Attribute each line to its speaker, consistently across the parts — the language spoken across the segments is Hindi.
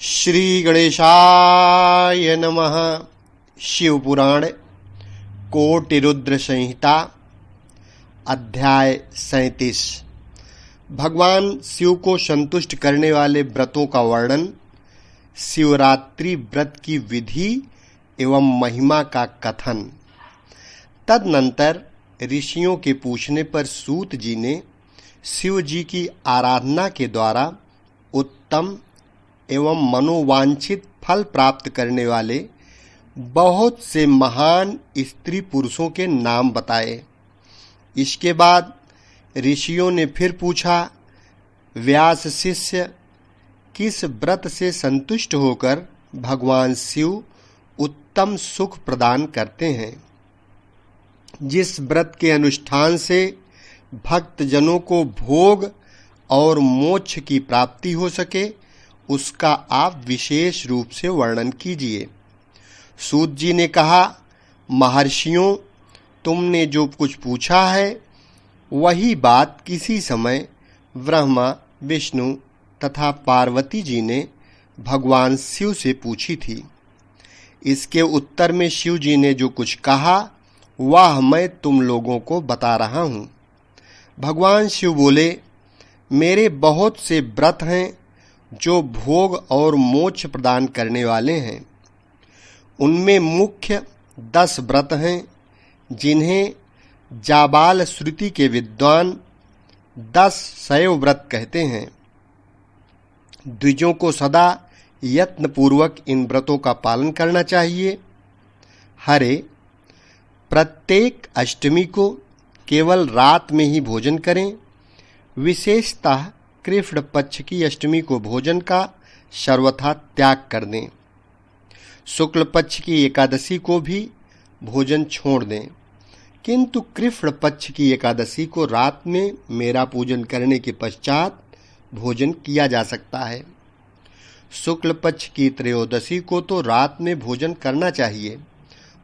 Speaker 1: श्री गणेशाय नमः। शिव पुराण कोटिरुद्र संहिता अध्याय 37। भगवान शिव को संतुष्ट करने वाले व्रतों का वर्णन, शिवरात्रि व्रत की विधि एवं महिमा का कथन। तदनंतर ऋषियों के पूछने पर सूत जी ने शिव जी की आराधना के द्वारा उत्तम एवं मनोवांछित फल प्राप्त करने वाले बहुत से महान स्त्री पुरुषों के नाम बताए। इसके बाद ऋषियों ने फिर पूछा, व्यास शिष्य, किस व्रत से संतुष्ट होकर भगवान शिव उत्तम सुख प्रदान करते हैं? जिस व्रत के अनुष्ठान से भक्तजनों को भोग और मोक्ष की प्राप्ति हो सके, उसका आप विशेष रूप से वर्णन कीजिए। सूत जी ने कहा, महर्षियों, तुमने जो कुछ पूछा है वही बात किसी समय ब्रह्मा, विष्णु तथा पार्वती जी ने भगवान शिव से पूछी थी। इसके उत्तर में शिव जी ने जो कुछ कहा वह मैं तुम लोगों को बता रहा हूँ। भगवान शिव बोले, मेरे बहुत से व्रत हैं जो भोग और मोक्ष प्रदान करने वाले हैं। उनमें मुख्य 10 व्रत हैं, जिन्हें जाबाल श्रुति के विद्वान 10 शैव व्रत कहते हैं। द्विजों को सदा यत्नपूर्वक इन व्रतों का पालन करना चाहिए। हरे, प्रत्येक अष्टमी को केवल रात में ही भोजन करें। विशेषतः कृष्ण पक्ष की अष्टमी को भोजन का सर्वथा त्याग कर दें। शुक्ल पक्ष की एकादशी को भी भोजन छोड़ दें, किंतु कृष्ण पक्ष की एकादशी को रात में मेरा पूजन करने के पश्चात भोजन किया जा सकता है। शुक्ल पक्ष की त्रयोदशी को तो रात में भोजन करना चाहिए,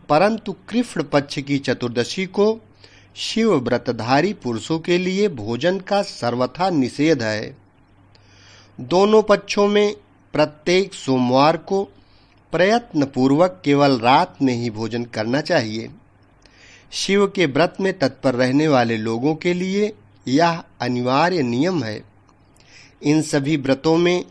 Speaker 1: परंतु कृष्ण पक्ष की चतुर्दशी को शिव व्रतधारी पुरुषों के लिए भोजन का सर्वथा निषेध है। दोनों पक्षों में प्रत्येक सोमवार को प्रयत्न पूर्वक केवल रात में ही भोजन करना चाहिए। शिव के व्रत में तत्पर रहने वाले लोगों के लिए यह अनिवार्य नियम है। इन सभी व्रतों में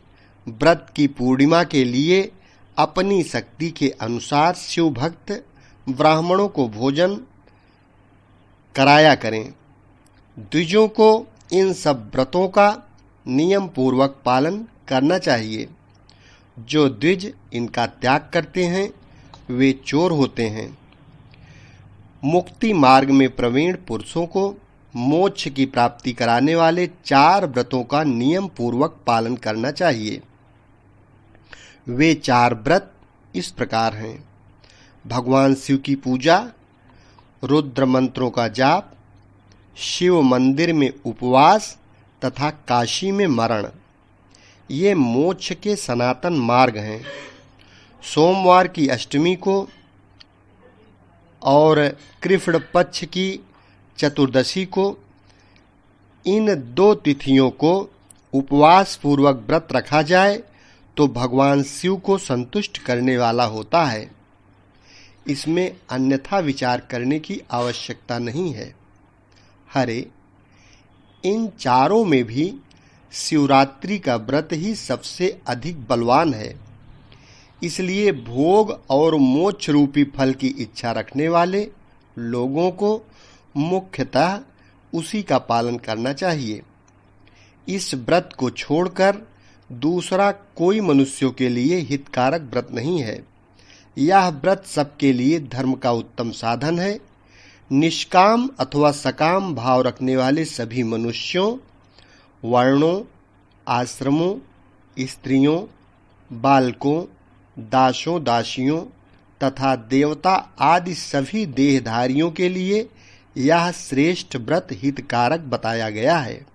Speaker 1: व्रत की पूर्णिमा के लिए अपनी शक्ति के अनुसार शिव भक्त ब्राह्मणों को भोजन कराया करें। द्विजों को इन सब व्रतों का नियम पूर्वक पालन करना चाहिए। जो द्विज इनका त्याग करते हैं वे चोर होते हैं। मुक्ति मार्ग में प्रवीण पुरुषों को मोक्ष की प्राप्ति कराने वाले 4 व्रतों का नियम पूर्वक पालन करना चाहिए। वे 4 व्रत इस प्रकार हैं: भगवान शिव की पूजा, रुद्र मंत्रों का जाप, शिव मंदिर में उपवास तथा काशी में मरण। ये मोक्ष के सनातन मार्ग हैं। सोमवार की अष्टमी को और कृष्ण पक्ष की चतुर्दशी को, इन 2 तिथियों को उपवास पूर्वक व्रत रखा जाए तो भगवान शिव को संतुष्ट करने वाला होता है। इसमें अन्यथा विचार करने की आवश्यकता नहीं है। हरे, इन चारों में भी शिवरात्रि का व्रत ही सबसे अधिक बलवान है। इसलिए भोग और मोक्ष रूपी फल की इच्छा रखने वाले लोगों को मुख्यतः उसी का पालन करना चाहिए। इस व्रत को छोड़कर दूसरा कोई मनुष्यों के लिए हितकारक व्रत नहीं है। यह व्रत सबके लिए धर्म का उत्तम साधन है। निष्काम अथवा सकाम भाव रखने वाले सभी मनुष्यों, वर्णों, आश्रमों, स्त्रियों, बालकों, दासों, दासियों तथा देवता आदि सभी देहधारियों के लिए यह श्रेष्ठ व्रत हितकारक बताया गया है।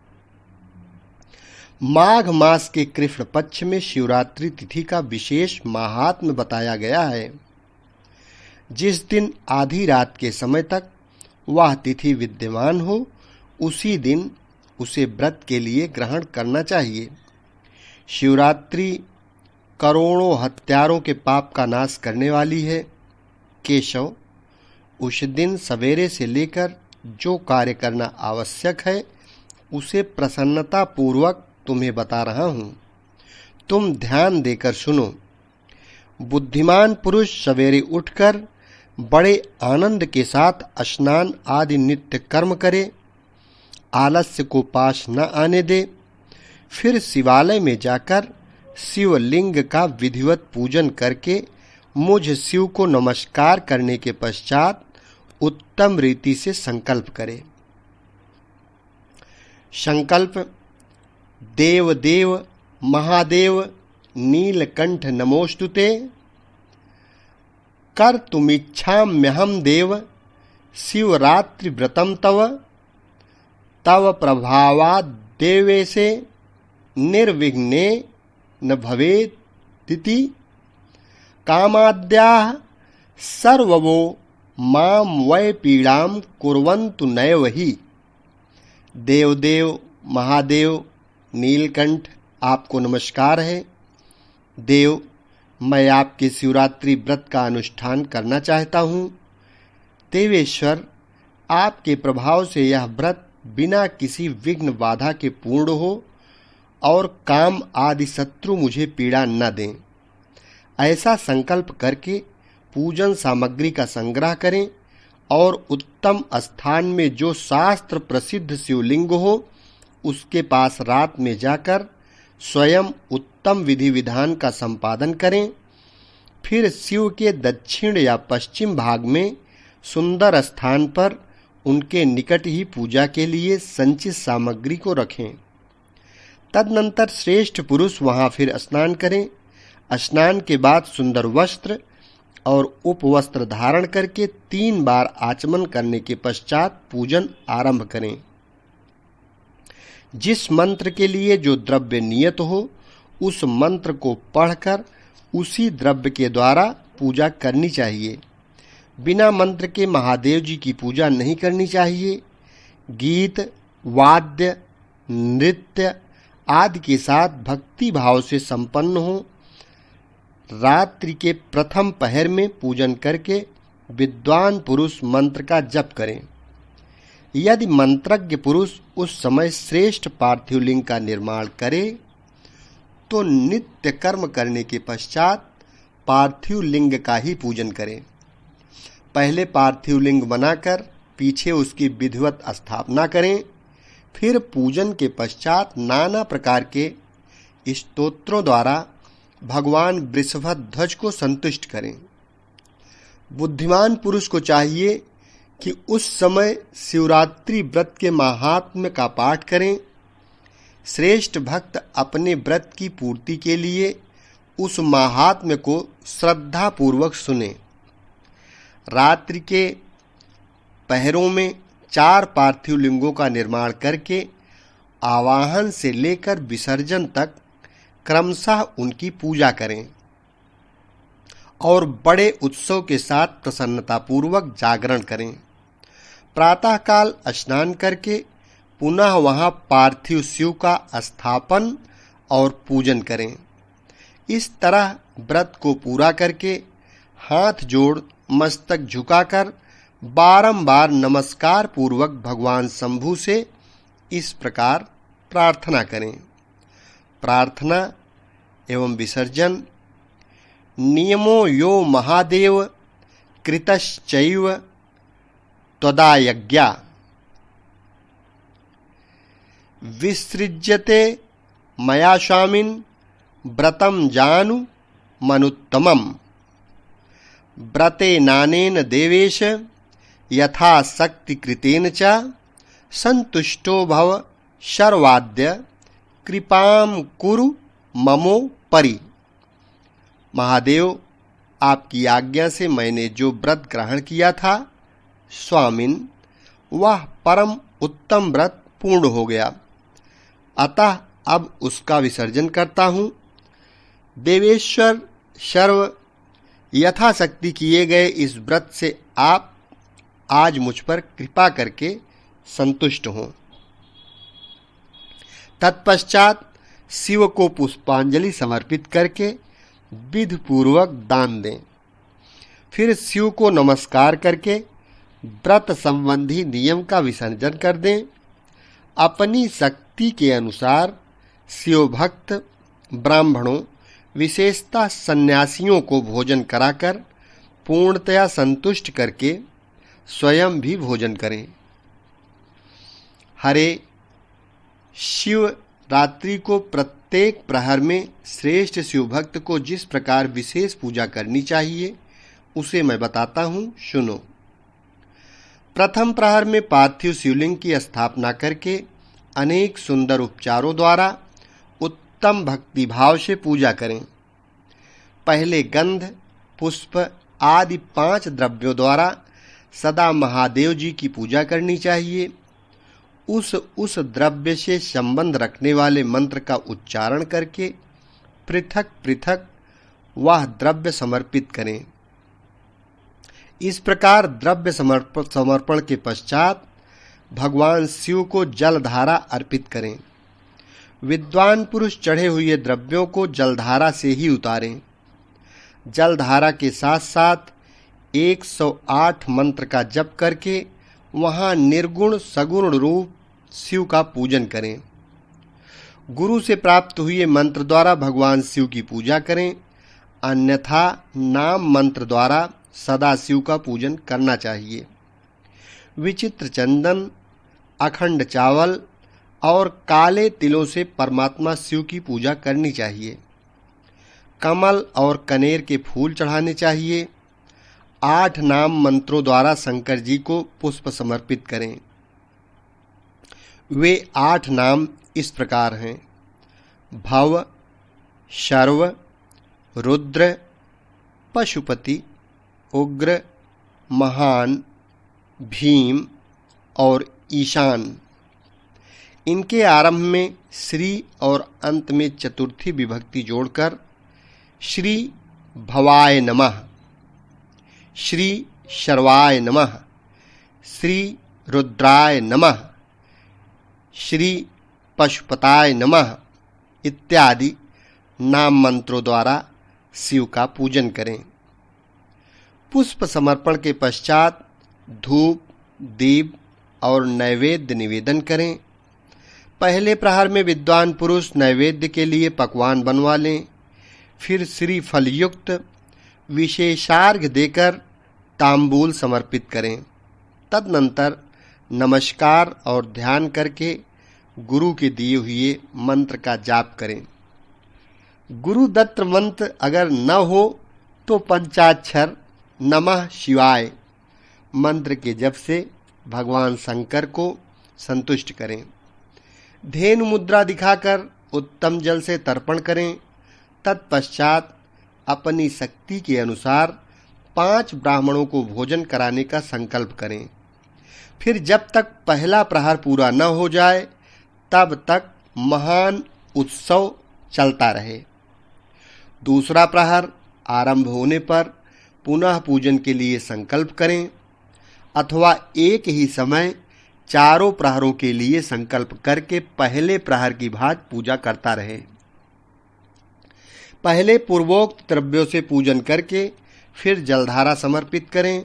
Speaker 1: माघ मास के कृष्ण पक्ष में शिवरात्रि तिथि का विशेष महात्म्य बताया गया है। जिस दिन आधी रात के समय तक वह तिथि विद्यमान हो, उसी दिन उसे व्रत के लिए ग्रहण करना चाहिए। शिवरात्रि करोड़ों हत्यारों के पाप का नाश करने वाली है। केशव, उस दिन सवेरे से लेकर जो कार्य करना आवश्यक है उसे प्रसन्नता पूर्वक तुम्हें बता रहा हूँ। तुम ध्यान देकर सुनो। बुद्धिमान पुरुष सवेरे उठकर बड़े आनंद के साथ स्नान आदि नित्य कर्म करे, आलस्य को पास न आने दे, फिर शिवालय में जाकर शिवलिंग का विधिवत पूजन करके मुझ शिव को नमस्कार करने के पश्चात उत्तम रीति से संकल्प करे। संकल्प: देव देव महादेव नीलकंठ नमोस्तुते, कर्तुमिच्छाम्यहं देव शिवरात्रि व्रतम तव, तव प्रभावाद् देवेशे निर्विघ्ने न भवेदिति, कामाद्याः सर्ववो मां वै पीड़ां कुर्वन्तु नैव हि। देवदेव महादेव नीलकंठ, आपको नमस्कार है। देव, मैं आपके शिवरात्रि व्रत का अनुष्ठान करना चाहता हूँ। देवेश्वर, आपके प्रभाव से यह व्रत बिना किसी विघ्न बाधा के पूर्ण हो और काम आदि शत्रु मुझे पीड़ा न दें। ऐसा संकल्प करके पूजन सामग्री का संग्रह करें और उत्तम स्थान में जो शास्त्र प्रसिद्ध शिवलिंग हो उसके पास रात में जाकर स्वयं उत्तम विधि विधान का संपादन करें। फिर शिव के दक्षिण या पश्चिम भाग में सुंदर स्थान पर उनके निकट ही पूजा के लिए संचित सामग्री को रखें। तदनंतर श्रेष्ठ पुरुष वहां फिर स्नान करें। स्नान के बाद सुंदर वस्त्र और उपवस्त्र धारण करके 3 बार आचमन करने के पश्चात पूजन आरंभ करें। जिस मंत्र के लिए जो द्रव्य नियत हो उस मंत्र को पढ़कर उसी द्रव्य के द्वारा पूजा करनी चाहिए। बिना मंत्र के महादेव जी की पूजा नहीं करनी चाहिए। गीत, वाद्य, नृत्य आदि के साथ भक्ति भाव से संपन्न हो। रात्रि के प्रथम पहर में पूजन करके विद्वान पुरुष मंत्र का जप करें। यदि मंत्रज्ञ पुरुष उस समय श्रेष्ठ पार्थिव लिंग का निर्माण करे तो नित्य कर्म करने के पश्चात पार्थिव लिंग का ही पूजन करें। पहले पार्थिव लिंग बनाकर पीछे उसकी विधिवत स्थापना करें। फिर पूजन के पश्चात नाना प्रकार के स्तोत्रों द्वारा भगवान वृषभध्वज को संतुष्ट करें। बुद्धिमान पुरुष को चाहिए कि उस समय शिवरात्रि व्रत के महात्म्य का पाठ करें। श्रेष्ठ भक्त अपने व्रत की पूर्ति के लिए उस महात्म्य को श्रद्धा पूर्वक सुने। रात्रि के पहरों में 4 पार्थिव लिंगों का निर्माण करके आवाहन से लेकर विसर्जन तक क्रमशः उनकी पूजा करें और बड़े उत्सव के साथ प्रसन्नतापूर्वक जागरण करें। प्रातःकाल स्नान करके पुनः वहां पार्थिव शिव का स्थापन और पूजन करें। इस तरह व्रत को पूरा करके हाथ जोड़ मस्तक झुकाकर बारंबार नमस्कार पूर्वक भगवान शंभु से इस प्रकार प्रार्थना करें। प्रार्थना एवं विसर्जन। नियमो यो महादेव कृतश्चैव त्वदायज्ञा विसृज्यते मया स्वामिन् व्रतं जानु मनुत्तमम् व्रते नानेन देवेश यथा शक्ति कृतेन च संतुष्टो भव सर्वाद्य कृपां कुरु ममो परि। महादेव, आपकी आज्ञा से मैंने जो व्रत ग्रहण किया था स्वामिन, वह परम उत्तम व्रत पूर्ण हो गया। अतः अब उसका विसर्जन करता हूँ। देवेश्वर सर्व यथाशक्ति किए गए इस व्रत से आप आज मुझ पर कृपा करके संतुष्ट हों। तत्पश्चात शिव को पुष्पांजलि समर्पित करके विधि पूर्वक दान दें। फिर शिव को नमस्कार करके व्रत संबंधी नियम का विसर्जन कर दें। अपनी शक्ति के अनुसार शिव भक्त ब्राह्मणों, विशेषतः सन्यासियों को भोजन कराकर पूर्णतया संतुष्ट करके स्वयं भी भोजन करें। हरे शिव रात्रि को प्रत्येक प्रहर में श्रेष्ठ शिव भक्त को जिस प्रकार विशेष पूजा करनी चाहिए उसे मैं बताता हूँ, सुनो। प्रथम प्रहर में पार्थिव शिवलिंग की स्थापना करके अनेक सुंदर उपचारों द्वारा उत्तम भक्ति भाव से पूजा करें। पहले गंध, पुष्प आदि 5 द्रव्यों द्वारा सदा महादेव जी की पूजा करनी चाहिए। उस द्रव्य से संबंध रखने वाले मंत्र का उच्चारण करके पृथक पृथक वह द्रव्य समर्पित करें। इस प्रकार द्रव्य समर्पण के पश्चात भगवान शिव को जलधारा अर्पित करें। विद्वान पुरुष चढ़े हुए द्रव्यों को जलधारा से ही उतारें। जलधारा के साथ साथ 108 मंत्र का जप करके वहां निर्गुण सगुण रूप शिव का पूजन करें। गुरु से प्राप्त हुए मंत्र द्वारा भगवान शिव की पूजा करें, अन्यथा नाम मंत्र द्वारा सदा शिव का पूजन करना चाहिए। विचित्र चंदन, अखंड चावल और काले तिलों से परमात्मा शिव की पूजा करनी चाहिए। कमल और कनेर के फूल चढ़ाने चाहिए। 8 नाम मंत्रों द्वारा शंकर जी को पुष्प समर्पित करें। वे 8 नाम इस प्रकार हैं: भव, शर्व, रुद्र, पशुपति, उग्र, महान, भीम और ईशान। इनके आरंभ में श्री और अंत में चतुर्थी विभक्ति जोड़कर श्री भवाय नमः, श्री शर्वाय नमः, श्री रुद्राय नमः, श्री पशुपताय नमः इत्यादि नाम मंत्रों द्वारा शिव का पूजन करें। पुष्प समर्पण के पश्चात धूप, दीप और नैवेद्य निवेदन करें। पहले प्रहर में विद्वान पुरुष नैवेद्य के लिए पकवान बनवा लें। फिर श्रीफल युक्त विशेषार्घ्य देकर तांबूल समर्पित करें। तदनंतर नमस्कार और ध्यान करके गुरु के दिए हुए मंत्र का जाप करें। गुरु दत्त मंत्र अगर न हो तो पंचाक्षर नमः शिवाय मंत्र के जप से भगवान शंकर को संतुष्ट करें। धेनु मुद्रा दिखाकर उत्तम जल से तर्पण करें। तत्पश्चात अपनी शक्ति के अनुसार 5 ब्राह्मणों को भोजन कराने का संकल्प करें। फिर जब तक पहला प्रहर पूरा न हो जाए तब तक महान उत्सव चलता रहे। दूसरा प्रहर आरंभ होने पर पुनः पूजन के लिए संकल्प करें अथवा एक ही समय चारों प्रहरों के लिए संकल्प करके पहले प्रहर की भांति पूजा करता रहे। पहले पूर्वोक्त द्रव्यों से पूजन करके फिर जलधारा समर्पित करें।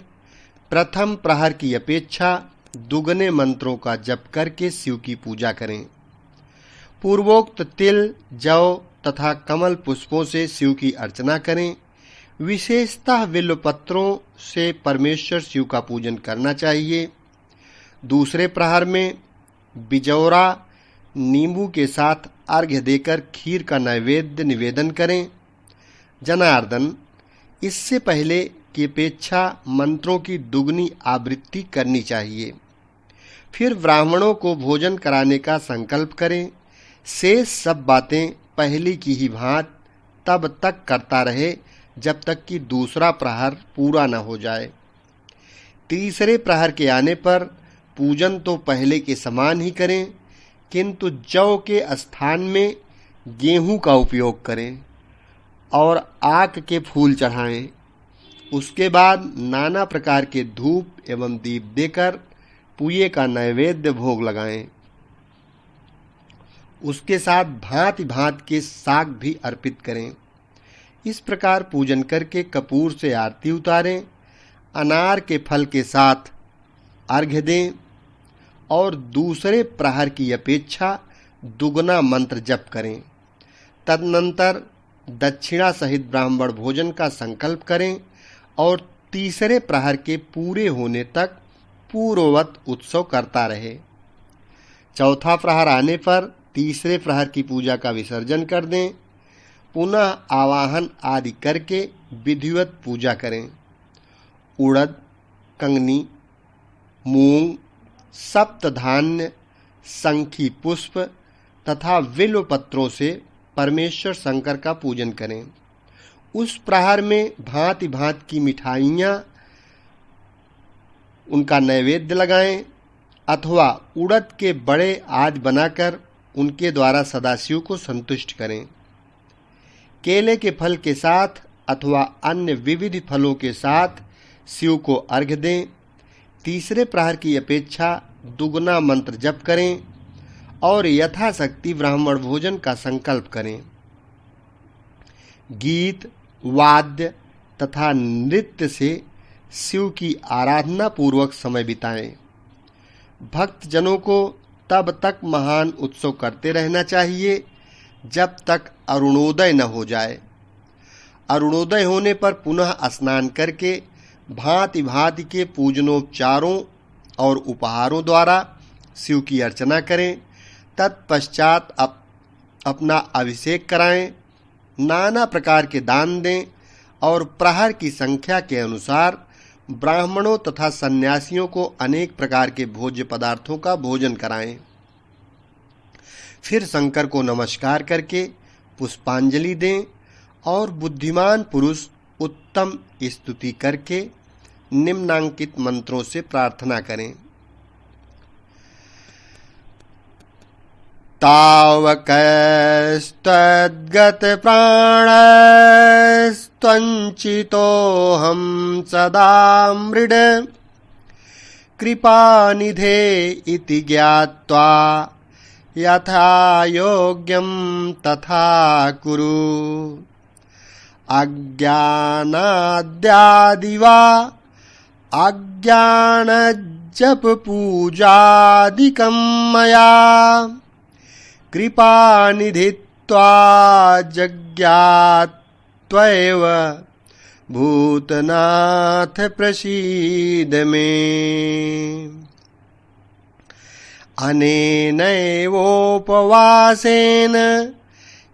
Speaker 1: प्रथम प्रहर की अपेक्षा दुगने मंत्रों का जप करके शिव की पूजा करें। पूर्वोक्त तिल, जौ तथा कमल पुष्पों से शिव की अर्चना करें। विशेषतः बिल्व पत्रों से परमेश्वर शिव का पूजन करना चाहिए। दूसरे प्रहर में बिजौरा नींबू के साथ अर्घ्य देकर खीर का नैवेद्य निवेदन करें। जनार्दन, इससे पहले की अपेक्षा मंत्रों की दुगनी आवृत्ति करनी चाहिए। फिर ब्राह्मणों को भोजन कराने का संकल्प करें। शेष सब बातें पहली की ही भांति तब तक करता रहे जब तक कि दूसरा प्रहर पूरा न हो जाए। तीसरे प्रहर के आने पर पूजन तो पहले के समान ही करें, किंतु जौ के स्थान में गेहूं का उपयोग करें और आक के फूल चढ़ाएं। उसके बाद नाना प्रकार के धूप एवं दीप देकर पूये का नैवेद्य भोग लगाएं। उसके साथ भांति भांति के साग भी अर्पित करें। इस प्रकार पूजन करके कपूर से आरती उतारें, अनार के फल के साथ अर्घ्य दें और दूसरे प्रहर की अपेक्षा दुगना मंत्र जप करें। तदनंतर दक्षिणा सहित ब्राह्मण भोजन का संकल्प करें और तीसरे प्रहर के पूरे होने तक पूर्ववत उत्सव करता रहे। चौथा प्रहर आने पर तीसरे प्रहर की पूजा का विसर्जन कर दें। पुनः आवाहन आदि करके विधिवत पूजा करें। उड़द, कंगनी, मूंग, सप्तधान्य, शंखी पुष्प तथा बिल्व पत्रों से परमेश्वर शंकर का पूजन करें। उस प्रहर में भांति भांति की मिठाइयाँ उनका नैवेद्य लगाएं अथवा उड़द के बड़े आदि बनाकर उनके द्वारा सदाशिव को संतुष्ट करें। केले के फल के साथ अथवा अन्य विविध फलों के साथ शिव को अर्घ्य दें। तीसरे प्रहर की अपेक्षा दुगना मंत्र जप करें और यथाशक्ति ब्राह्मण भोजन का संकल्प करें। गीत, वाद्य तथा नृत्य से शिव की आराधना पूर्वक समय बिताएं। भक्तजनों को तब तक महान उत्सव करते रहना चाहिए जब तक अरुणोदय न हो जाए। अरुणोदय होने पर पुनः स्नान करके भांति भांति के पूजनोपचारों और उपहारों द्वारा शिव की अर्चना करें। तत्पश्चात अपना अभिषेक कराएं, नाना प्रकार के दान दें और प्रहर की संख्या के अनुसार ब्राह्मणों तथा सन्यासियों को अनेक प्रकार के भोज्य पदार्थों का भोजन कराएं। फिर शंकर को नमस्कार करके पुष्पांजलि दें और बुद्धिमान पुरुष उत्तम स्तुति करके निम्नांकित मंत्रों से प्रार्थना करें। तावकस्तद्गत प्राणस्त्वञ्चितोऽहं सदा मृड कृपानिधे इति ज्ञात्वा यथा योग्यं तथा कुरु। अज्ञानाद्यादिवा अज्ञानजप पूजादिकं मया कृपानिधित्वा जज्ञात्वैव भूतनाथ प्रसीद मे। अनेनैवोपवासेन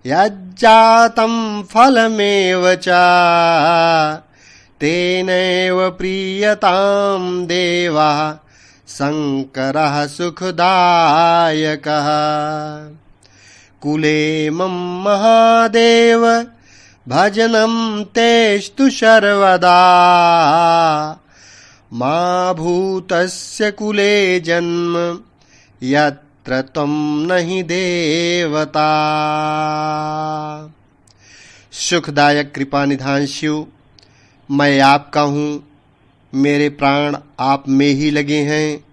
Speaker 1: यज्जातं फलमेव च तेनैव प्रीयतां देवः शङ्करः सुखदायकः। कुले मम महादेव भजनं तेस्तु सर्वदा मा भूतस्य कुले जन्म यत्र त्वं नहि देवता। सुखदायक कृपा निधान शिव, मैं आपका हूँ, मेरे प्राण आप में ही लगे हैं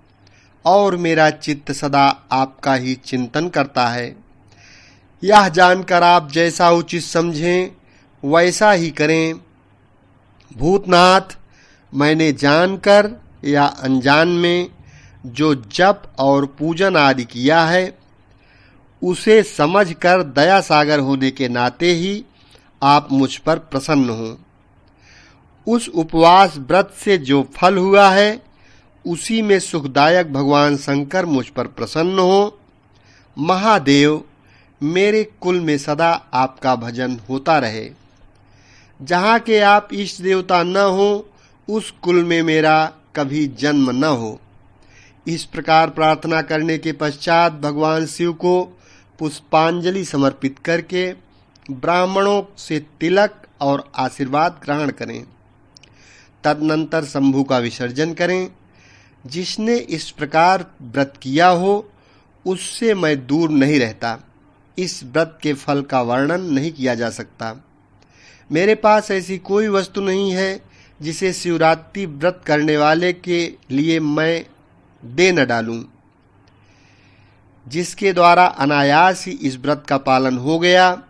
Speaker 1: और मेरा चित्त सदा आपका ही चिंतन करता है। यह जानकर आप जैसा उचित समझें वैसा ही करें। भूतनाथ, मैंने जानकर या अनजान में जो जप और पूजन आदि किया है उसे समझकर दया सागर होने के नाते ही आप मुझ पर प्रसन्न हों। उस उपवास व्रत से जो फल हुआ है उसी में सुखदायक भगवान शंकर मुझ पर प्रसन्न हो। महादेव, मेरे कुल में सदा आपका भजन होता रहे। जहाँ के आप इष्ट देवता न हो उस कुल में मेरा कभी जन्म न हो। इस प्रकार प्रार्थना करने के पश्चात भगवान शिव को पुष्पांजलि समर्पित करके ब्राह्मणों से तिलक और आशीर्वाद ग्रहण करें। तदनंतर शंभु का विसर्जन करें। जिसने इस प्रकार व्रत किया हो उससे मैं दूर नहीं रहता। इस व्रत के फल का वर्णन नहीं किया जा सकता। मेरे पास ऐसी कोई वस्तु नहीं है जिसे शिवरात्रि व्रत करने वाले के लिए मैं दे न डालूं। जिसके द्वारा अनायास ही इस व्रत का पालन हो गया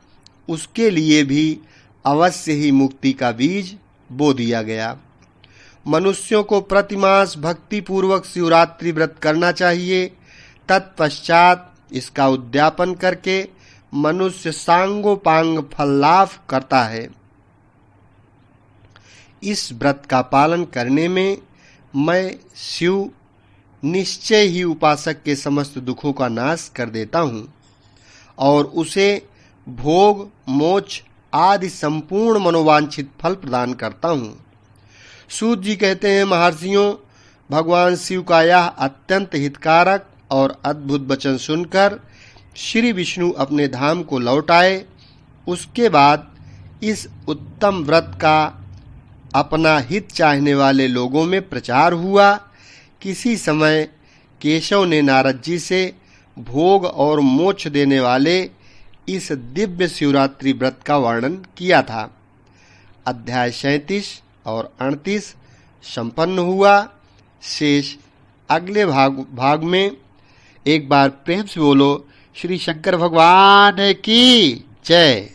Speaker 1: उसके लिए भी अवश्य ही मुक्ति का बीज बो दिया गया। मनुष्यों को प्रतिमास भक्ति पूर्वक शिवरात्रि व्रत करना चाहिए। तत्पश्चात इसका उद्यापन करके मनुष्य सांगोपांग फल लाभ करता है। इस व्रत का पालन करने में मैं शिव निश्चय ही उपासक के समस्त दुखों का नाश कर देता हूँ और उसे भोग मोक्ष आदि संपूर्ण मनोवांछित फल प्रदान करता हूँ। सूत जी कहते हैं, महर्षियों, भगवान शिव का यह अत्यंत हितकारक और अद्भुत वचन सुनकर श्री विष्णु अपने धाम को लौट आए। उसके बाद इस उत्तम व्रत का अपना हित चाहने वाले लोगों में प्रचार हुआ। किसी समय केशव ने नारद जी से भोग और मोक्ष देने वाले इस दिव्य शिवरात्रि व्रत का वर्णन किया था। अध्याय 37 और 38 संपन्न हुआ। शेष अगले भाग में। एक बार प्रेम से बोलो श्री शंकर भगवान की जय।